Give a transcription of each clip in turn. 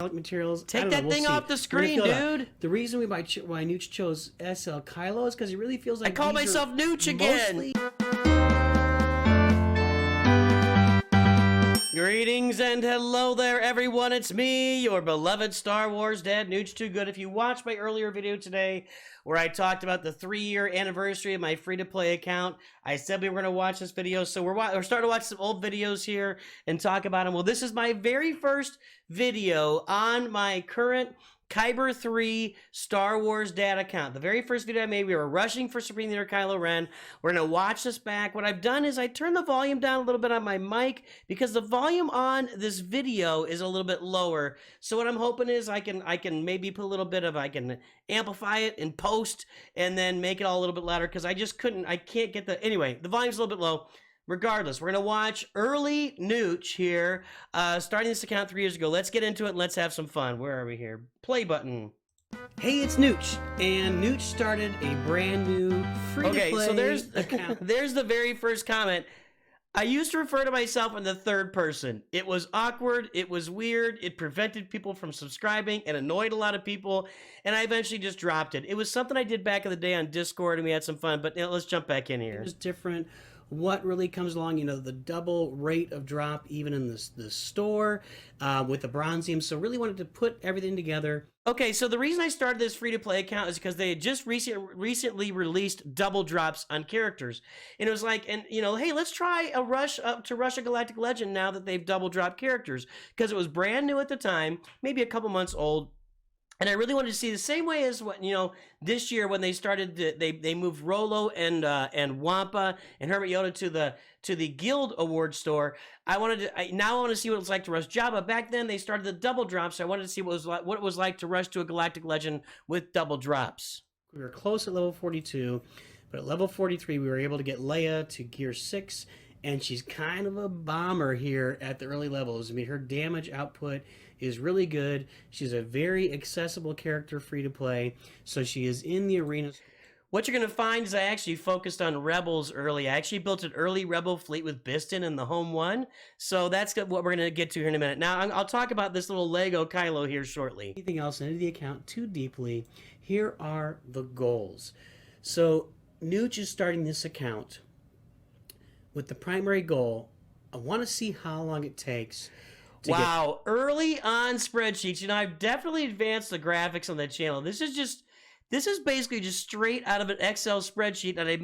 relic materials. Take that thing off the screen, dude. The reason why Nooch chose SL Kylo is because he really feels like I call myself Nooch again. Greetings and hello there, everyone. It's me, your beloved Star Wars dad, Nooch Too Good. If you watched my earlier video today, where I talked about the 3-year anniversary of my free-to-play account, I said we were going to watch this video, so we're starting to watch some old videos here and talk about them. Well, this is my very first video on my current Kyber 3 Star Wars dad account. The very first video I made, we were rushing for Supreme Leader Kylo Ren. We're going to watch this back. What I've done is I turned the volume down a little bit on my mic because the volume on this video is a little bit lower. So what I'm hoping is I can maybe put a little bit of, I can amplify it in post and then make it all a little bit louder because I can't get the, anyway, the volume's a little bit low. Regardless, we're going to watch early Nooch here, starting this account 3 years ago. Let's get into it and let's have some fun. Where are we here? Play button. Hey, it's Nooch, and Nooch started a brand new free-to-play so account. There's the very first comment. I used to refer to myself in the third person. It was awkward, it was weird, it prevented people from subscribing, and annoyed a lot of people, and I eventually just dropped it. It was something I did back in the day on Discord, and we had some fun, but let's jump back in here. It was different. What really comes along, you know, the double rate of drop even in the store with the Bronzium. So really wanted to put everything together. Okay, so the reason I started this free-to-play account is because they had just recently released double drops on characters. And it was like, and you know, hey, let's try a rush up to Rush a Galactic Legend now that they've double dropped characters. Because it was brand new at the time, maybe a couple months old. And I really wanted to see the same way as what, you know, this year when they started they moved Rolo and Wampa and Herbert Yoda to the Guild Award store. Now I want to see what it's like to rush Jabba. Back then they started the double drops, so I wanted to see what it was like to rush to a Galactic Legend with double drops. We were close at level 42, but at level 43 we were able to get Leia to gear 6, and she's kind of a bomber here at the early levels. I mean, her damage output is really good. She's a very accessible character, free to play, so she is in the arena. What you're going to find is I actually focused on Rebels early. I actually built an early Rebel fleet with Biston in the home one, so that's what we're going to get to here in a minute. Now, I'll talk about this little Lego Kylo here shortly. Anything else into the account too deeply, here are the goals. So, Nooch is starting this account with the primary goal. I want to see how long it takes. Wow, early on spreadsheets. You know, I've definitely advanced the graphics on the channel. This is basically just straight out of an Excel spreadsheet, and I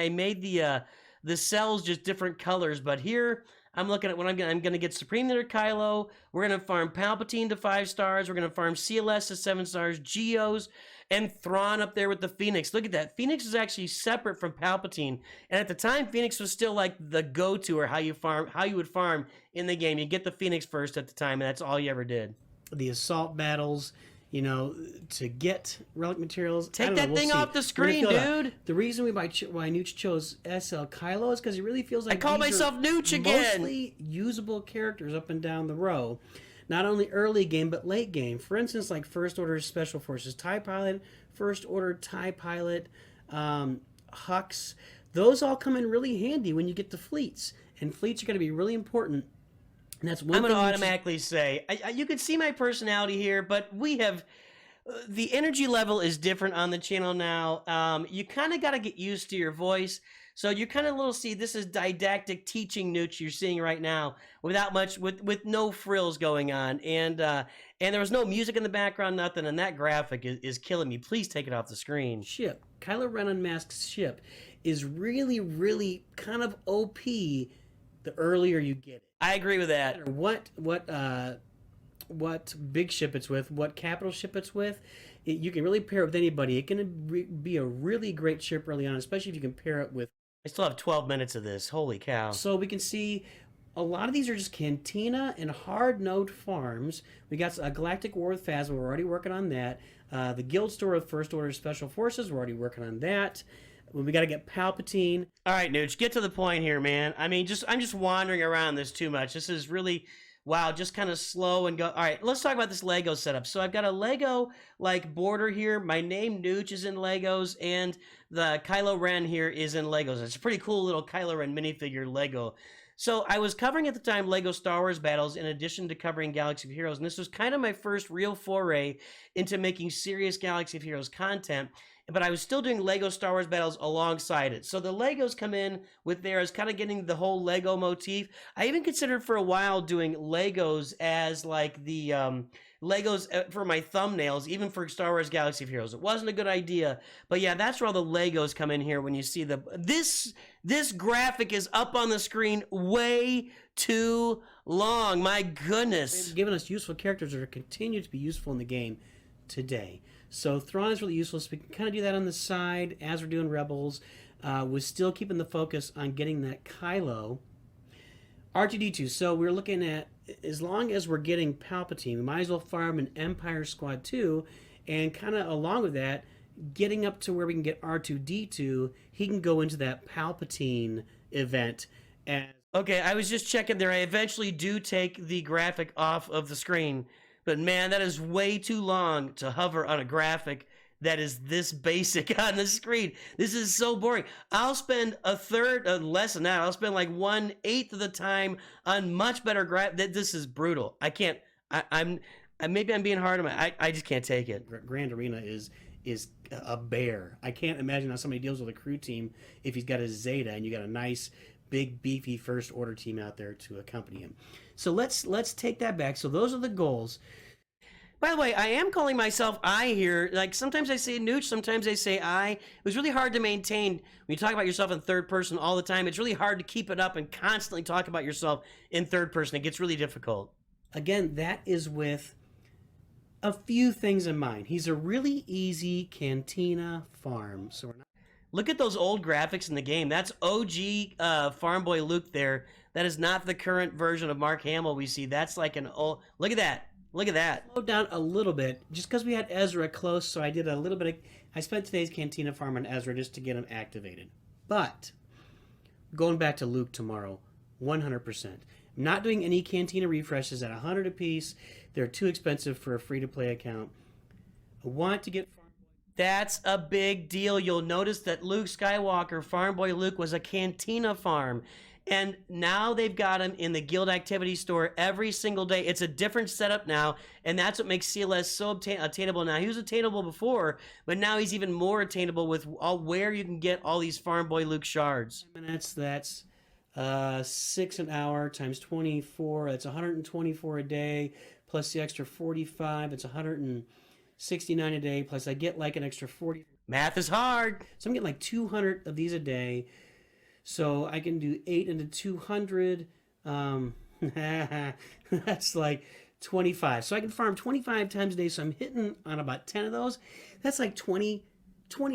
made the cells just different colors. But here I'm looking at when I'm gonna get Supreme Leader Kylo. We're gonna farm Palpatine to 5 stars. We're gonna farm CLS to 7 stars. Geos and Thrawn up there with the Phoenix. Look at that. Phoenix is actually separate from Palpatine, and at the time, Phoenix was still like the go-to, or how you would farm in the game. You get the Phoenix first at the time, and that's all you ever did. The assault battles, you know, to get relic materials. Take that thing off the screen, dude. The reason why Nooch chose SL Kylo is because he really feels like I call myself Nooch again. Mostly usable characters up and down the row. Not only early game, but late game. For instance, like First Order Special Forces TIE Pilot, First Order TIE Pilot, Hux. Those all come in really handy when you get the fleets. And fleets are going to be really important. And that's one I'm going to automatically say, you can see my personality here, but we have... the energy level is different on the channel now. You kind of got to get used to your voice. So you kind of see this is didactic teaching Nooch you're seeing right now without much, with no frills going on. And there was no music in the background, nothing. And that graphic is killing me. Please take it off the screen. Ship. Kylo Ren Unmasked ship is really, really kind of OP the earlier you get it. I agree with that. What big ship it's with, what capital ship it's with, you can really pair it with anybody. It can be a really great ship early on, especially if you can pair it with... I still have 12 minutes of this. Holy cow. So we can see a lot of these are just Cantina and hard node farms. We got a Galactic War with Phasma. We're already working on that. The Guild Store with First Order Special Forces. We're already working on that. We got to get Palpatine. All right, Nooch, get to the point here, man. I mean, I'm just wandering around this too much. This is really... wow, just kind of slow and go. All right, let's talk about this Lego setup. So I've got a Lego like border here. My name Nooch is in Legos, and the Kylo Ren here is in Legos. It's a pretty cool little Kylo Ren minifigure Lego. So I was covering at the time Lego Star Wars battles in addition to covering Galaxy of Heroes, and this was kind of my first real foray into making serious Galaxy of Heroes content. But I was still doing Lego Star Wars battles alongside it. So the Legos come in with theirs, kind of getting the whole Lego motif. I even considered for a while doing Legos as like the Legos for my thumbnails, even for Star Wars Galaxy of Heroes. It wasn't a good idea, but yeah, that's where all the Legos come in here. When you see this graphic is up on the screen way too long. My goodness, They've given us useful characters that are continue to be useful in the game today. So Thrawn is really useful. So we can kind of do that on the side as we're doing Rebels. We're still keeping the focus on getting that Kylo. R2-D2. So we're looking at, as long as we're getting Palpatine, we might as well farm an Empire Squad 2, and kind of along with that, getting up to where we can get R2-D2, he can go into that Palpatine event. And okay, I was just checking there. I eventually do take the graphic off of the screen, but man, that is way too long to hover on a graphic that is this basic on the screen. This is so boring. I'll spend a third, less than that. I'll spend like 1/8 of the time on much better This is brutal. I can't. Maybe I'm being hard on I just can't take it. Grand Arena is a bear. I can't imagine how somebody deals with a crew team if he's got a Zeta and you got a nice, big, beefy First Order team out there to accompany him. So let's take that back. So those are the goals. By the way, I am calling myself I here. Like, sometimes I say Nooch, sometimes I say I. It was really hard to maintain. When you talk about yourself in third person all the time, it's really hard to keep it up and constantly talk about yourself in third person. It gets really difficult. Again, that is with a few things in mind. He's a really easy Cantina Farm. So we're not... Look at those old graphics in the game. That's OG Farm Boy Luke there. That is not the current version of Mark Hamill we see. That's like an old... Look at that. Look at that. Slowed down a little bit just because we had Ezra close, so I did a little bit of... I spent today's Cantina Farm on Ezra just to get him activated. But going back to Luke tomorrow, 100%. Not doing any Cantina refreshes at 100 apiece. They're too expensive for a free-to-play account. I want to get... That's a big deal. You'll notice that Luke Skywalker, Farm Boy Luke, was a Cantina Farm. And now they've got him in the Guild Activity Store every single day. It's a different setup now, and that's what makes CLS so attainable now. He was attainable before, but now he's even more attainable with where you can get all these Farm Boy Luke shards. Minutes, that's 6 an hour times 24. That's 124 a day, plus the extra 45. It's 169 a day, plus I get like an extra 40. Math is hard. So I'm getting like 200 of these a day. So I can do 8 into 200. That's like 25. So I can farm 25 times a day. So I'm hitting on about 10 of those. That's like 20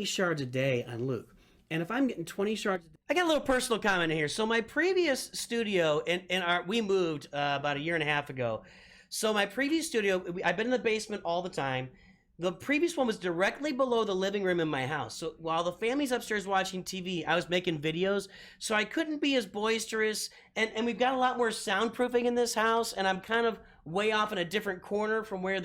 shards a day on Luke. And if I'm getting 20 shards a day, I got a little personal comment here. So my previous studio, we moved about 1.5 years ago. So my previous studio, I've been in the basement all the time. The previous one was directly below the living room in my house. So while the family's upstairs watching TV, I was making videos. So I couldn't be as boisterous. And we've got a lot more soundproofing in this house. And I'm kind of way off in a different corner from where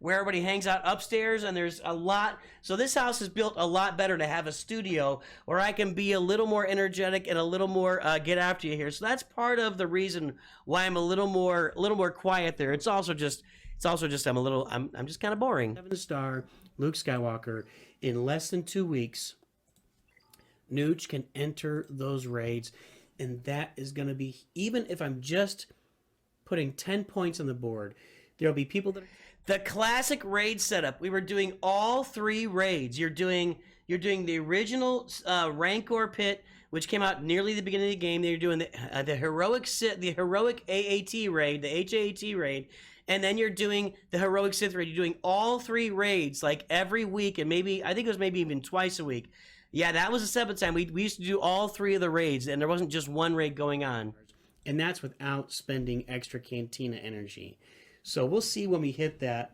everybody hangs out upstairs. And there's a lot. So this house is built a lot better to have a studio where I can be a little more energetic and a little more get after you here. So that's part of the reason why I'm a little more quiet there. It's also just I'm just kind of boring. 7-star Luke Skywalker in less than 2 weeks. Nooch can enter those raids, and that is going to be, even if I'm just putting 10 points on the board, there'll be people that... The classic raid setup. We were doing all 3 raids. You're doing the original Rancor pit, which came out nearly the beginning of the game. You're doing the heroic AAT raid, the HAAT raid. And then you're doing the heroic Sith raid. You're doing all 3 raids like every week, and I think it was maybe even twice a week. Yeah, that was the 7th time. We used to do all 3 of the raids, and there wasn't just one raid going on. And that's without spending extra Cantina energy. So we'll see when we hit that.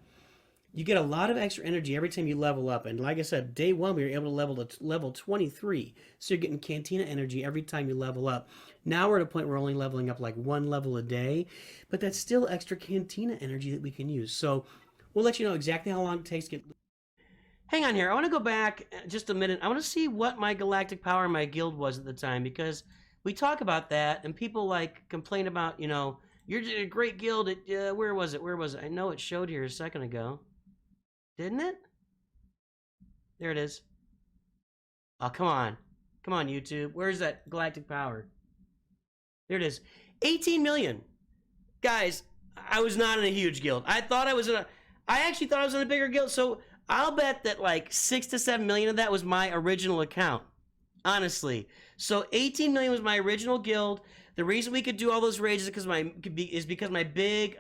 You get a lot of extra energy every time you level up. And like I said, day 1, we were able to level 23. So you're getting Cantina energy every time you level up. Now we're at a point where we're only leveling up like 1 level a day. But that's still extra Cantina energy that we can use. So we'll let you know exactly how long it takes to get... Hang on here. I want to go back just a minute. I want to see what my galactic power in my guild was at the time. Because we talk about that, and people like complain about, you know, you're a great guild. At, where was it? Where was it? I know it showed here a second ago. Didn't it? There it is. Oh, come on. Come on, YouTube. Where's that galactic power? There it is. 18 million. Guys, I was not in a huge guild. I actually thought I was in a bigger guild, so I'll bet that like 6 to 7 million of that was my original account. Honestly. So 18 million was my original guild. The reason we could do all those raids is because my big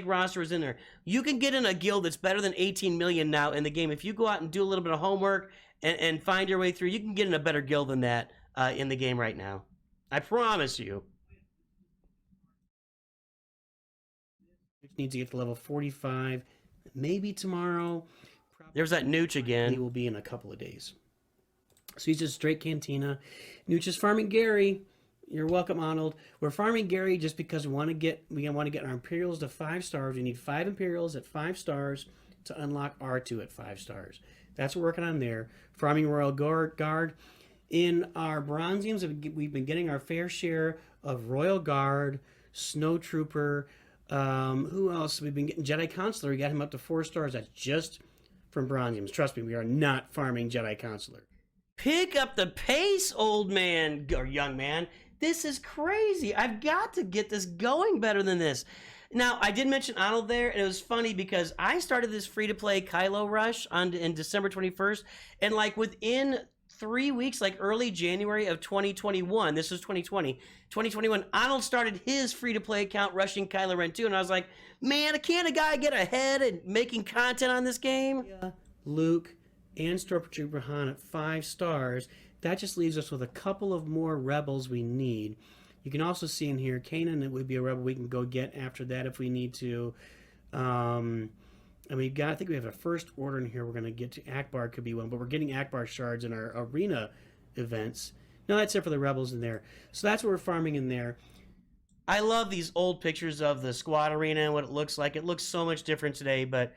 roster was in there. You can get in a guild that's better than 18 million now in the game. If you go out and do a little bit of homework and find your way through, you can get in a better guild than that in the game right now. I promise you. Needs to get to level 45, maybe tomorrow. There's that Nooch again. He will be in a couple of days. So he's just straight Cantina. Nooch is farming Gary. You're welcome, Arnold. We're farming Gary just because we want to get our Imperials to 5 stars. We need 5 Imperials at 5 stars to unlock R2 at 5 stars. That's what we're working on there. Farming Royal Guard. In our Bronziums, we've been getting our fair share of Royal Guard, Snow Trooper. Who else? We've been getting Jedi Consular. We got him up to 4 stars. That's just from Bronziums. Trust me, we are not farming Jedi Consular. Pick up the pace, old man or young man. This is crazy. I've got to get this going better than this. Now, I did mention Arnold there, and it was funny because I started this free-to-play Kylo Rush in December 21st, and like within 3 weeks, like early January of 2021, this was 2021, Arnold started his free-to-play account rushing Kylo Ren 2, and I was like, man, can't a guy get ahead and making content on this game? Yeah. Luke and Stormtrooper Han at 5 stars. That just leaves us with a couple of more rebels we need. You can also see in here, Kanan, it would be a rebel we can go get after that if we need to. And I think we have a first order in here we're going to get to. Akbar could be one, but we're getting Akbar shards in our arena events. No, that's it for the rebels in there. So that's what we're farming in there. I love these old pictures of the squad arena and what it looks like. It looks so much different today, but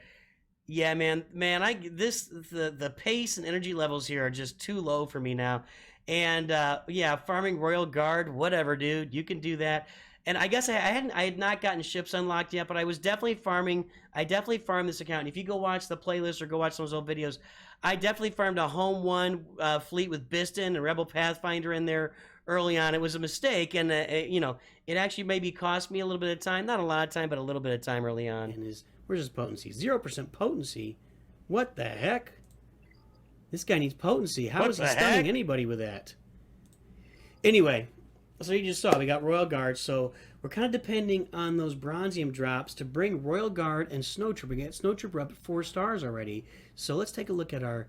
yeah, man, the pace and energy levels here are just too low for me now. And yeah, farming Royal Guard, whatever, dude, you can do that. And I guess I had not gotten ships unlocked yet, but I was definitely farming. I definitely farmed this account. And if you go watch the playlist or go watch some of those old videos, I definitely farmed a Home 1 fleet with Biston and Rebel Pathfinder in there early on. It was a mistake, and you know, it actually maybe cost me a little bit of time. Not a lot of time, but a little bit of time early on. And where's his potency? 0% potency? What the heck? This guy needs potency. How is he stunning anybody with that? Anyway, so you just saw we got Royal Guard, so we're kind of depending on those Bronzium drops to bring Royal Guard and Snow Trooper. We got Snow Trooper up at 4 stars already. So let's take a look at our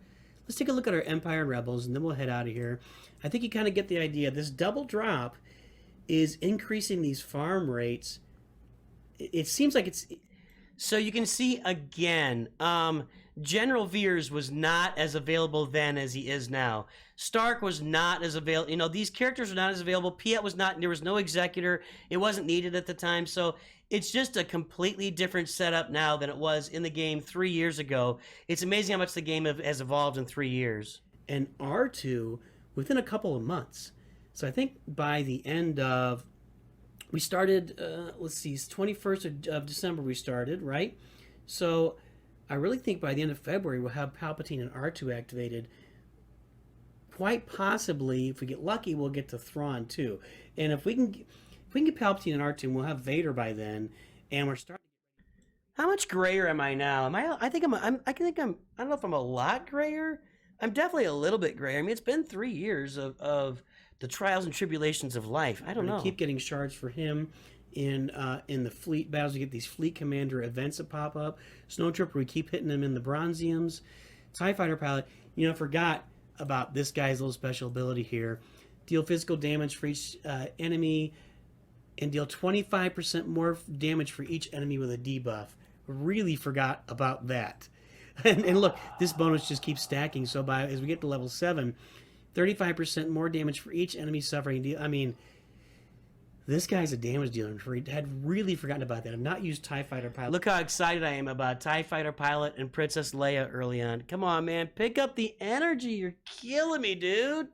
Empire and Rebels, and then we'll head out of here. I think you kind of get the idea. This double drop is increasing these farm rates. It seems like it's... So you can see again, General Veers was not as available then as he is now. Stark was not as available. You know, these characters were not as available. Piet was not. There was no executor. It wasn't needed at the time. So it's just a completely different setup now than it was in the game 3 years ago. It's amazing how much the game has evolved in 3 years. And R2 within a couple of months. So I think by the end of... We started, let's see, 21st of December we started, right? So I really think by the end of February we'll have Palpatine and R2 activated. Quite possibly, if we get lucky, we'll get to Thrawn too. And if we can get Palpatine and R2, we'll have Vader by then. And we're starting. How much grayer am I now? I don't know if I'm a lot grayer. I'm definitely a little bit grayer. I mean, it's been 3 years of the trials and tribulations of life. I don't know. Keep getting shards for him in the fleet battles. We get these fleet commander events that pop up. Snow Trooper, we keep hitting them in the Bronziums. TIE Fighter pilot, you know, forgot about this guy's little special ability here. Deal physical damage for each enemy and deal 25% more damage for each enemy with a debuff. Really forgot about that. And look, this bonus just keeps stacking. So as we get to level 7, 35% more damage for each enemy suffering. I mean, this guy's a damage dealer. I had really forgotten about that. I've not used TIE Fighter Pilot. Look how excited I am about TIE Fighter Pilot and Princess Leia early on. Come on, man. Pick up the energy. You're killing me, dude.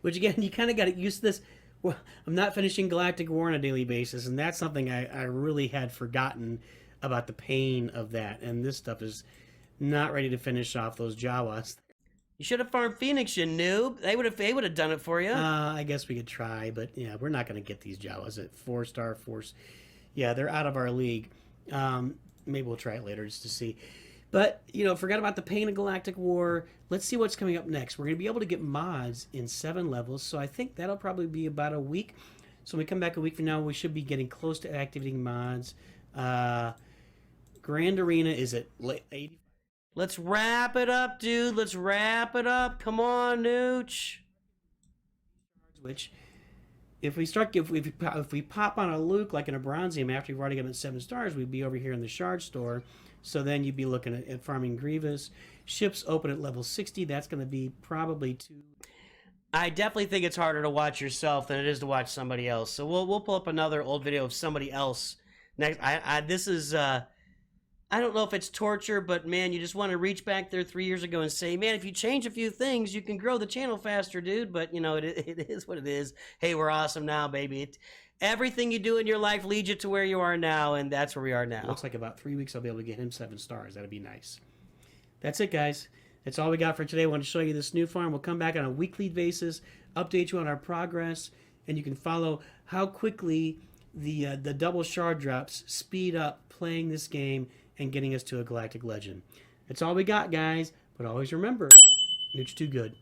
Which, again, you kind of got to use this. Well, I'm not finishing Galactic War on a daily basis, and that's something I really had forgotten about the pain of that. And this stuff is not ready to finish off those Jawas. You should have farmed Phoenix, you noob. They would have done it for you. I guess we could try, but yeah, we're not going to get these Jawas at 4-star force. Yeah, they're out of our league. Maybe we'll try it later just to see. But, forget about the pain of Galactic War. Let's see what's coming up next. We're going to be able to get mods in 7 levels, so I think that'll probably be about a week. So when we come back a week from now, we should be getting close to activating mods. Grand Arena is at 80. Let's wrap it up, dude. Let's wrap it up. Come on, Nooch. Which, if we pop on a Luke like in a Bronzium after we've already gotten 7 stars, we'd be over here in the Shard store. So then you'd be looking at farming Grievous. Ships open at level 60. That's going to be probably 2. I definitely think it's harder to watch yourself than it is to watch somebody else. So we'll pull up another old video of somebody else next. This is I don't know if it's torture, but man, you just want to reach back there 3 years ago and say, man, if you change a few things, you can grow the channel faster, dude. But it is what it is. Hey, we're awesome now, baby. Everything you do in your life leads you to where you are now, and that's where we are now. Looks like about 3 weeks I'll be able to get him 7 stars. That'd be nice. That's it, guys. That's all we got for today. I want to show you this new farm. We'll come back on a weekly basis, update you on our progress, and you can follow how quickly the double shard drops speed up playing this game and getting us to a Galactic Legend. That's all we got, guys. But always remember, Nooch Too Good.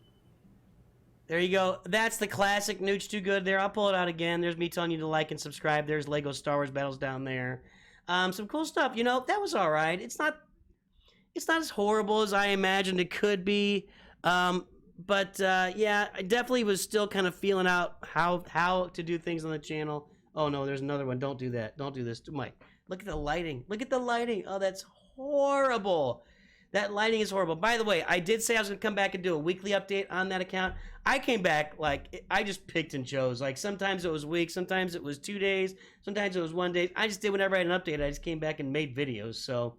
There you go. That's the classic Nooch Too Good there. I'll pull it out again. There's me telling you to like and subscribe. There's Lego Star Wars Battles down there. Some cool stuff. That was all right. It's not as horrible as I imagined it could be. Yeah, I definitely was still kind of feeling out how to do things on the channel. Oh, no, there's another one. Don't do that. Don't do this. Mike, look at the lighting. Look at the lighting. Oh, that's horrible. That lighting is horrible. By the way, I did say I was going to come back and do a weekly update on that account. I came back, I just picked and chose. Sometimes it was weeks, sometimes it was 2 days, sometimes it was 1 day. I just did whenever I had an update. I just came back and made videos. So,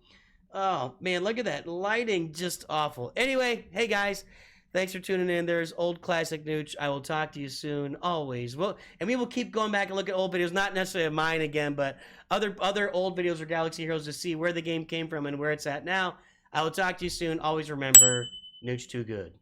oh, man, look at that. Lighting, just awful. Anyway, hey, guys. Thanks for tuning in. There's old classic Nooch. I will talk to you soon, always. Well, and we will keep going back and look at old videos, not necessarily of mine again, but other old videos or Galaxy Heroes to see where the game came from and where it's at now. I will talk to you soon. Always remember, Nooch Too Good.